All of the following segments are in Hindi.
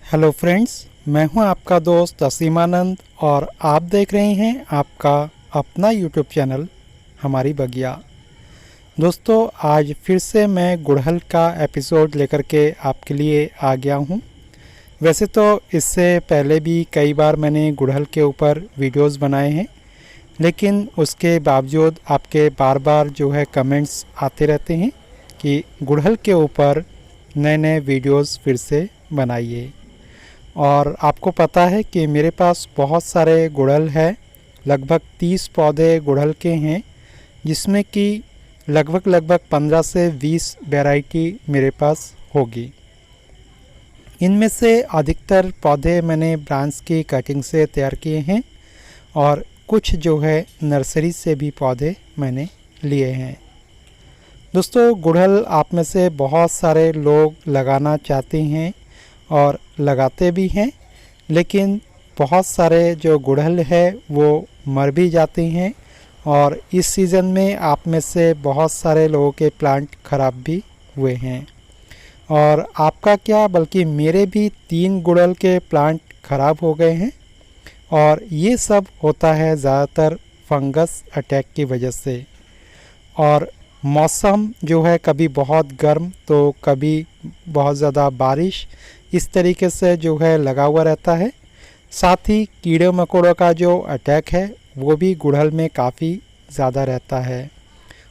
हेलो फ्रेंड्स, मैं हूं आपका दोस्त असीमानंद और आप देख रहे हैं आपका अपना यूट्यूब चैनल हमारी बगिया। दोस्तों, आज फिर से मैं गुड़हल का एपिसोड लेकर के आपके लिए आ गया हूं। वैसे तो इससे पहले भी कई बार मैंने गुड़हल के ऊपर वीडियोस बनाए हैं, लेकिन उसके बावजूद आपके बार बार जो है कमेंट्स आते रहते हैं कि गुड़हल के ऊपर नए नए वीडियोस फिर से बनाइए। और आपको पता है कि मेरे पास बहुत सारे गुड़हल है, लगभग 30 पौधे गुड़हल के हैं, जिसमें कि लगभग 15 से 20 वैरायटी मेरे पास होगी। इनमें से अधिकतर पौधे मैंने ब्रांच की कटिंग से तैयार किए हैं और कुछ जो है नर्सरी से भी पौधे मैंने लिए हैं। दोस्तों, गुड़हल आप में से बहुत सारे लोग लगाना चाहते हैं और लगाते भी हैं, लेकिन बहुत सारे जो गुड़हल है वो मर भी जाते हैं और इस सीज़न में आप में से बहुत सारे लोगों के प्लांट ख़राब भी हुए हैं। और आपका क्या, बल्कि मेरे भी 3 गुड़हल के प्लांट ख़राब हो गए हैं और ये सब होता है ज़्यादातर फंगस अटैक की वजह से। और मौसम जो है कभी बहुत गर्म तो कभी बहुत ज़्यादा बारिश, इस तरीके से जो है लगा हुआ रहता है। साथ ही कीड़े मकोड़ों का जो अटैक है वो भी गुड़हल में काफ़ी ज़्यादा रहता है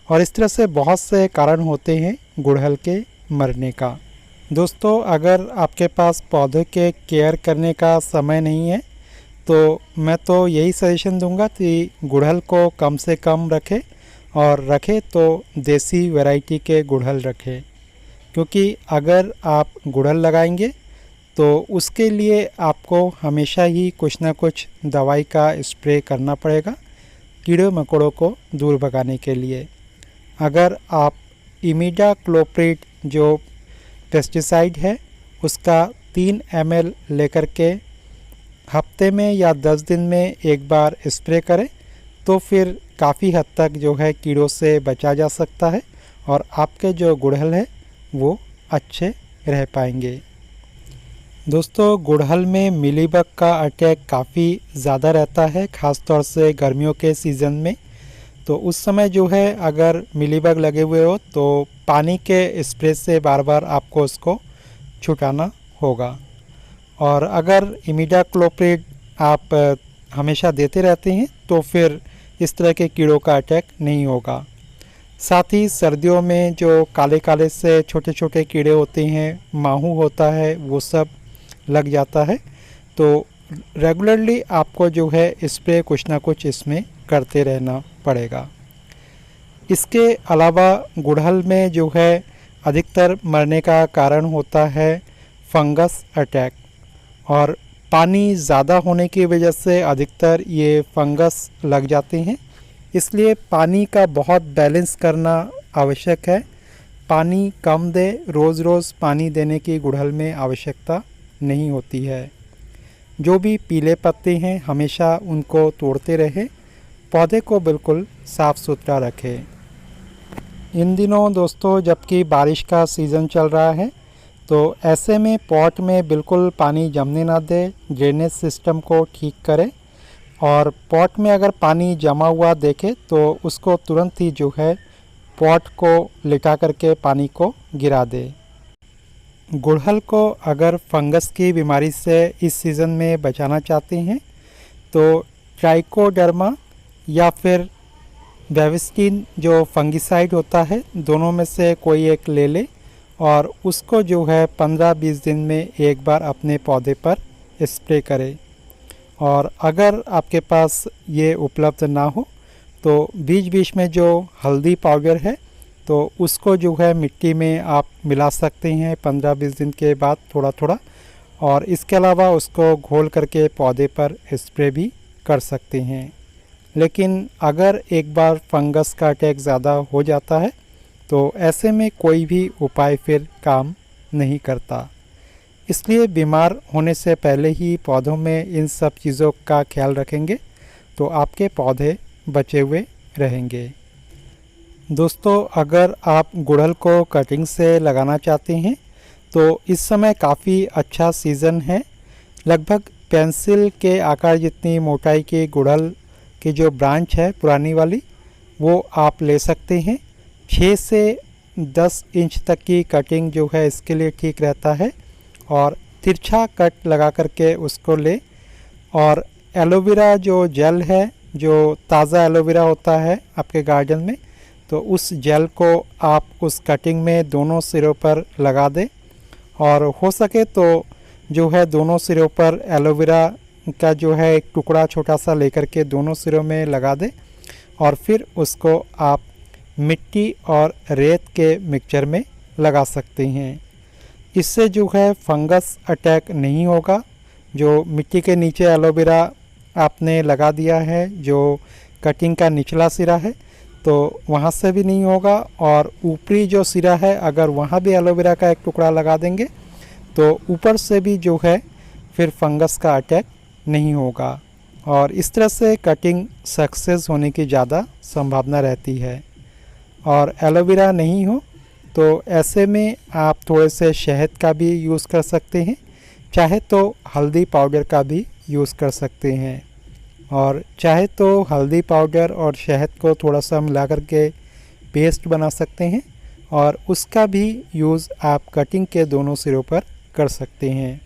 और इस तरह से बहुत से कारण होते हैं गुड़हल के मरने का। दोस्तों, अगर आपके पास पौधे के केयर करने का समय नहीं है तो मैं तो यही सजेशन दूंगा कि गुड़हल को कम से कम रखें और रखें तो देसी वैरायटी के गुड़हल रखें, क्योंकि अगर आप गुड़हल लगाएंगे तो उसके लिए आपको हमेशा ही कुछ ना कुछ दवाई का स्प्रे करना पड़ेगा कीड़े मकोड़ों को दूर भगाने के लिए। अगर आप इमिडाक्लोप्रिड जो पेस्टिसाइड है उसका 3 ml लेकर के हफ्ते में या 10 दिन में एक बार स्प्रे करें तो फिर काफ़ी हद तक जो है कीड़ों से बचा जा सकता है और आपके जो गुड़हल है वो अच्छे रह पाएंगे। दोस्तों, गुड़हल में मिलीबग का अटैक काफ़ी ज़्यादा रहता है, ख़ास तौर से गर्मियों के सीज़न में। तो उस समय जो है अगर मिलीबग लगे हुए हो तो पानी के स्प्रे से बार बार आपको उसको छुटाना होगा। और अगर इमिडाक्लोप्रिड आप हमेशा देते रहते हैं तो फिर इस तरह के कीड़ों का अटैक नहीं होगा। साथ ही सर्दियों में जो काले काले से छोटे छोटे कीड़े होते हैं, माहू होता है, वो सब लग जाता है। तो रेगुलरली आपको जो है स्प्रे कुछ ना कुछ इसमें करते रहना पड़ेगा। इसके अलावा गुड़हल में जो है अधिकतर मरने का कारण होता है फंगस अटैक, और पानी ज़्यादा होने की वजह से अधिकतर ये फंगस लग जाते हैं। इसलिए पानी का बहुत बैलेंस करना आवश्यक है। पानी कम दे, रोज़ रोज़ पानी देने की गुड़हल में आवश्यकता नहीं होती है। जो भी पीले पत्ते हैं हमेशा उनको तोड़ते रहे, पौधे को बिल्कुल साफ़ सुथरा रखें। इन दिनों दोस्तों जबकि बारिश का सीज़न चल रहा है तो ऐसे में पॉट में बिल्कुल पानी जमने ना दे, ड्रेनेज सिस्टम को ठीक करें और पॉट में अगर पानी जमा हुआ देखे तो उसको तुरंत ही जो है पॉट को लिटा करके पानी को गिरा दे। गुड़हल को अगर फंगस की बीमारी से इस सीज़न में बचाना चाहते हैं तो ट्राइकोडर्मा या फिर बेविस्टिन जो फंगिसाइड होता है, दोनों में से कोई एक ले ले और उसको जो है 15-20 दिन में एक बार अपने पौधे पर स्प्रे करें। और अगर आपके पास ये उपलब्ध ना हो तो बीच बीच में जो हल्दी पाउडर है तो उसको जो है मिट्टी में आप मिला सकते हैं 15-20 दिन के बाद थोड़ा थोड़ा, और इसके अलावा उसको घोल करके पौधे पर स्प्रे भी कर सकते हैं। लेकिन अगर एक बार फंगस का अटैक ज़्यादा हो जाता है तो ऐसे में कोई भी उपाय फिर काम नहीं करता। इसलिए बीमार होने से पहले ही पौधों में इन सब चीज़ों का ख्याल रखेंगे तो आपके पौधे बचे हुए रहेंगे। दोस्तों, अगर आप गुड़हल को कटिंग से लगाना चाहते हैं तो इस समय काफ़ी अच्छा सीज़न है। लगभग पेंसिल के आकार जितनी मोटाई की गुड़हल की जो ब्रांच है पुरानी वाली, वो आप ले सकते हैं। 6 से 10 इंच तक की कटिंग जो है इसके लिए ठीक रहता है, और तिरछा कट लगा करके उसको ले। और एलोवेरा जो जेल है, जो ताज़ा एलोवेरा होता है आपके गार्डन में, तो उस जेल को आप उस कटिंग में दोनों सिरों पर लगा दें। और हो सके तो जो है दोनों सिरों पर एलोवेरा का जो है एक टुकड़ा छोटा सा लेकर के दोनों सिरों में लगा दें, और फिर उसको आप मिट्टी और रेत के मिक्सचर में लगा सकते हैं। इससे जो है फंगस अटैक नहीं होगा। जो मिट्टी के नीचे एलोवेरा आपने लगा दिया है, जो कटिंग का निचला सिरा है, तो वहाँ से भी नहीं होगा, और ऊपरी जो सिरा है अगर वहाँ भी एलोवेरा का एक टुकड़ा लगा देंगे तो ऊपर से भी जो है फिर फंगस का अटैक नहीं होगा, और इस तरह से कटिंग सक्सेस होने की ज़्यादा संभावना रहती है। और एलोवेरा नहीं हो तो ऐसे में आप थोड़े से शहद का भी यूज़ कर सकते हैं, चाहे तो हल्दी पाउडर का भी यूज़ कर सकते हैं। और चाहे तो हल्दी पाउडर और शहद को थोड़ा सा मिला करके पेस्ट बना सकते हैं, और उसका भी यूज़ आप कटिंग के दोनों सिरों पर कर सकते हैं।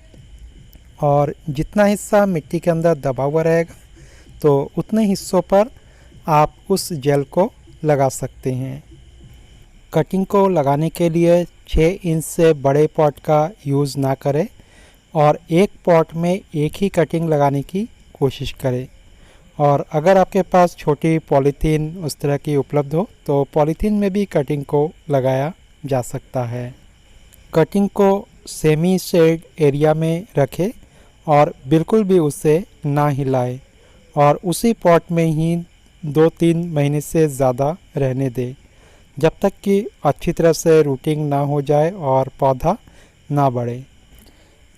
और जितना हिस्सा मिट्टी के अंदर दबा हुआ रहेगा तो उतने हिस्सों पर आप उस जेल को लगा सकते हैं। कटिंग को लगाने के लिए 6 इंच से बड़े पॉट का यूज़ ना करें, और एक पॉट में एक ही कटिंग लगाने की कोशिश करें। और अगर आपके पास छोटी पॉलीथीन उस तरह की उपलब्ध हो तो पॉलीथीन में भी कटिंग को लगाया जा सकता है। कटिंग को सेमी शेड एरिया में रखें और बिल्कुल भी उसे ना हिलाएं, और उसी पॉट में ही 2-3 महीने से ज़्यादा रहने दें, जब तक कि अच्छी तरह से रूटिंग ना हो जाए और पौधा ना बढ़े।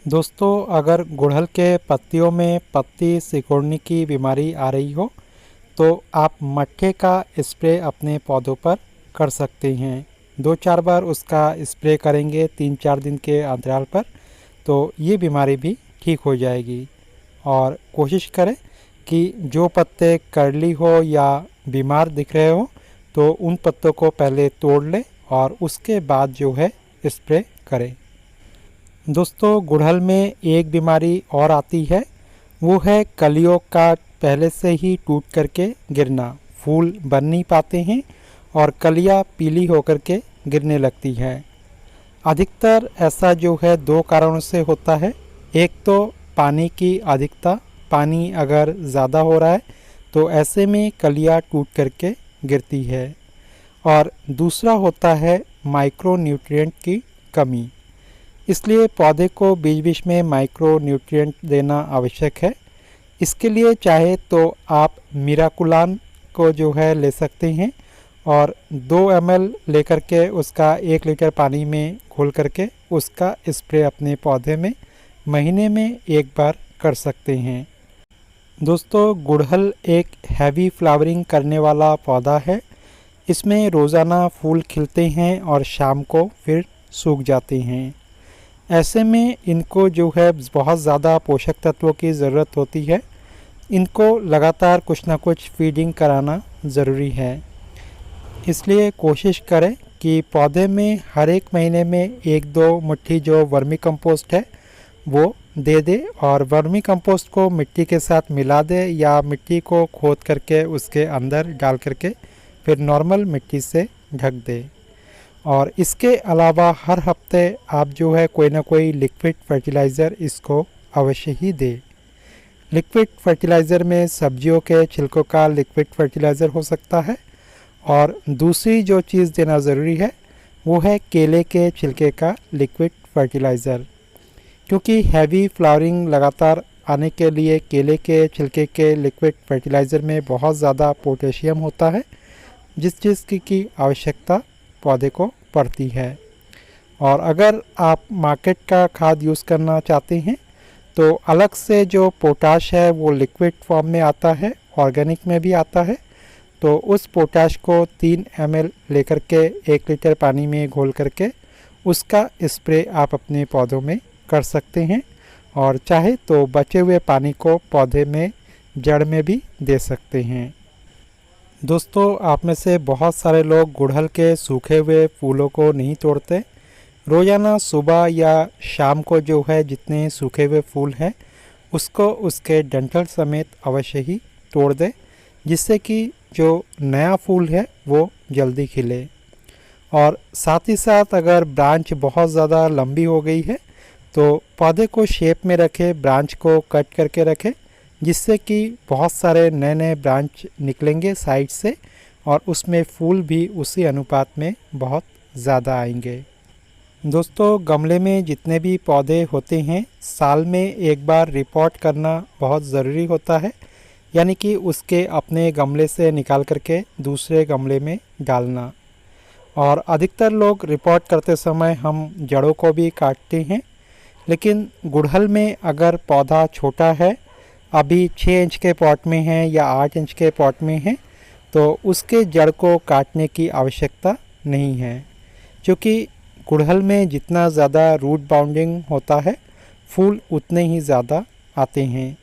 दोस्तों, अगर गुड़हल के पत्तियों में पत्ती सिकुड़ने की बीमारी आ रही हो तो आप मट्ठे का स्प्रे अपने पौधों पर कर सकते हैं। 2-4 बार उसका स्प्रे करेंगे 3-4 दिन के अंतराल पर, तो ये बीमारी भी ठीक हो जाएगी। और कोशिश करें कि जो पत्ते कर्ली हो या बीमार दिख रहे हो तो उन पत्तों को पहले तोड़ लें और उसके बाद जो है स्प्रे करें। दोस्तों, गुड़हल में एक बीमारी और आती है, वो है कलियों का पहले से ही टूट करके गिरना। फूल बन नहीं पाते हैं और कलियां पीली होकर के गिरने लगती हैं। अधिकतर ऐसा जो है 2 कारणों से होता है। एक तो पानी की अधिकता, पानी अगर ज़्यादा हो रहा है तो ऐसे में कलियां टूट करके गिरती है। और दूसरा होता है माइक्रो न्यूट्रिएंट की कमी। इसलिए पौधे को बीच बीच में माइक्रो न्यूट्रिएंट देना आवश्यक है। इसके लिए चाहे तो आप मिराकुलान को जो है ले सकते हैं और 2 ml लेकर के उसका 1 लीटर पानी में घोल करके उसका स्प्रे अपने पौधे में महीने में 1 बार कर सकते हैं। दोस्तों, गुड़हल एक हैवी फ्लावरिंग करने वाला पौधा है। इसमें रोज़ाना फूल खिलते हैं और शाम को फिर सूख जाते हैं। ऐसे में इनको जो है बहुत ज़्यादा पोषक तत्वों की ज़रूरत होती है। इनको लगातार कुछ ना कुछ फीडिंग कराना ज़रूरी है। इसलिए कोशिश करें कि पौधे में हर एक महीने में 1-2 मुट्ठी जो वर्मी कंपोस्ट है वो दे दे, और वर्मी कंपोस्ट को मिट्टी के साथ मिला दे या मिट्टी को खोद करके उसके अंदर डाल करके फिर नॉर्मल मिट्टी से ढक दे। और इसके अलावा हर हफ्ते आप जो है कोई ना कोई लिक्विड फर्टिलाइज़र इसको अवश्य ही दे। लिक्विड फर्टिलाइज़र में सब्जियों के छिलकों का लिक्विड फर्टिलाइज़र हो सकता है, और दूसरी जो चीज़ देना ज़रूरी है वो है केले के छिलके का लिक्विड फर्टिलाइज़र। क्योंकि हैवी फ्लावरिंग लगातार आने के लिए केले के छिलके के लिक्विड फर्टिलाइज़र में बहुत ज़्यादा पोटेशियम होता है, जिस चीज़ की आवश्यकता पौधे को पड़ती है। और अगर आप मार्केट का खाद यूज़ करना चाहते हैं तो अलग से जो पोटाश है वो लिक्विड फॉर्म में आता है, ऑर्गेनिक में भी आता है। तो उस पोटाश को 3 ml लेकर के 1 लीटर पानी में घोल करके उसका स्प्रे आप अपने पौधों में कर सकते हैं और चाहे तो बचे हुए पानी को पौधे में जड़ में भी दे सकते हैं। दोस्तों, आप में से बहुत सारे लोग गुड़हल के सूखे हुए फूलों को नहीं तोड़ते। रोज़ाना सुबह या शाम को जो है जितने सूखे हुए फूल हैं उसको उसके डंठल समेत अवश्य ही तोड़ दें, जिससे कि जो नया फूल है वो जल्दी खिले। और साथ ही साथ अगर ब्रांच बहुत ज़्यादा लंबी हो गई है तो पौधे को शेप में रखें, ब्रांच को कट करके रखें, जिससे कि बहुत सारे नए नए ब्रांच निकलेंगे साइड से और उसमें फूल भी उसी अनुपात में बहुत ज़्यादा आएंगे। दोस्तों, गमले में जितने भी पौधे होते हैं साल में एक बार रिपोर्ट करना बहुत ज़रूरी होता है, यानी कि उसके अपने गमले से निकाल करके दूसरे गमले में डालना। और अधिकतर लोग रिपोर्ट करते समय हम जड़ों को भी काटते हैं, लेकिन गुड़हल में अगर पौधा छोटा है, अभी 6 इंच के पॉट में है या 8 इंच के पॉट में है, तो उसके जड़ को काटने की आवश्यकता नहीं है, क्योंकि गुड़हल में जितना ज़्यादा रूट बाउंडिंग होता है फूल उतने ही ज़्यादा आते हैं।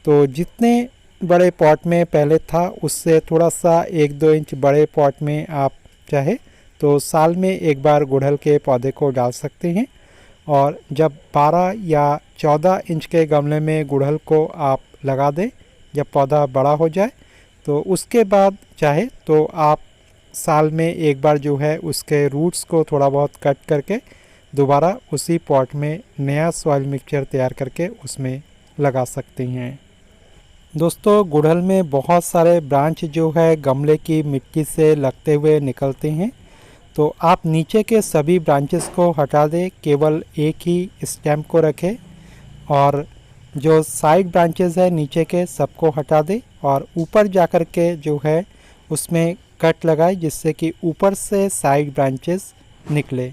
तो जितने बड़े पॉट में पहले था उससे थोड़ा सा 1-2 इंच बड़े पॉट में आप चाहे तो साल में एक बार गुड़हल के पौधे को डाल सकते हैं। और जब 12 या 14 इंच के गमले में गुड़हल को आप लगा दें, जब पौधा बड़ा हो जाए तो उसके बाद चाहे तो आप साल में एक बार जो है उसके रूट्स को थोड़ा बहुत कट करके दोबारा उसी पॉट में नया सॉइल मिक्सचर तैयार करके उसमें लगा सकते हैं। दोस्तों, गुड़हल में बहुत सारे ब्रांच जो है गमले की मिट्टी से लगते हुए निकलते हैं, तो आप नीचे के सभी ब्रांचेस को हटा दें, केवल एक ही स्टेम को रखें और जो साइड ब्रांचेस है नीचे के सबको हटा दें और ऊपर जाकर के जो है उसमें कट लगाए, जिससे कि ऊपर से साइड ब्रांचेस निकले,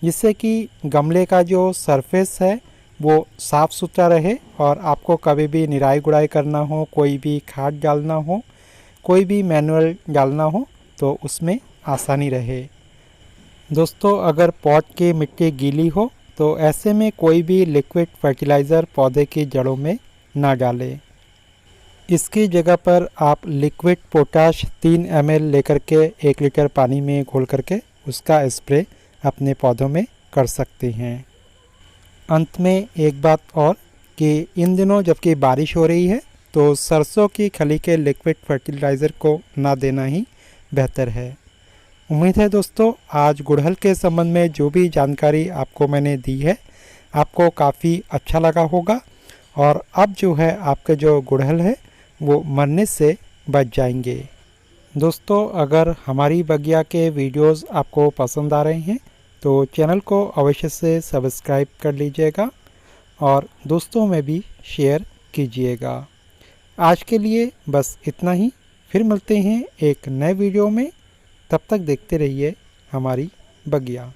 जिससे कि गमले का जो सरफेस है वो साफ़ सुथरा रहे और आपको कभी भी निराई गुड़ाई करना हो, कोई भी खाद डालना हो, कोई भी मैनुअल डालना हो तो उसमें आसानी रहे। दोस्तों, अगर पॉट की मिट्टी गीली हो तो ऐसे में कोई भी लिक्विड फर्टिलाइज़र पौधे की जड़ों में ना डालें। इसकी जगह पर आप लिक्विड पोटाश 3 ml लेकर के 1 लीटर पानी में घोल करके उसका स्प्रे अपने पौधों में कर सकते हैं। अंत में एक बात और कि इन दिनों जबकि बारिश हो रही है तो सरसों की खली के लिक्विड फर्टिलाइज़र को ना देना ही बेहतर है। उम्मीद है दोस्तों आज गुड़हल के संबंध में जो भी जानकारी आपको मैंने दी है आपको काफ़ी अच्छा लगा होगा और अब जो है आपके जो गुड़हल है वो मरने से बच जाएंगे। दोस्तों, अगर हमारी बगिया के वीडियोस आपको पसंद आ रहे हैं तो चैनल को अवश्य से सब्सक्राइब कर लीजिएगा और दोस्तों में भी शेयर कीजिएगा। आज के लिए बस इतना ही, फिर मिलते हैं एक नए वीडियो में। तब तक देखते रहिए हमारी बगिया।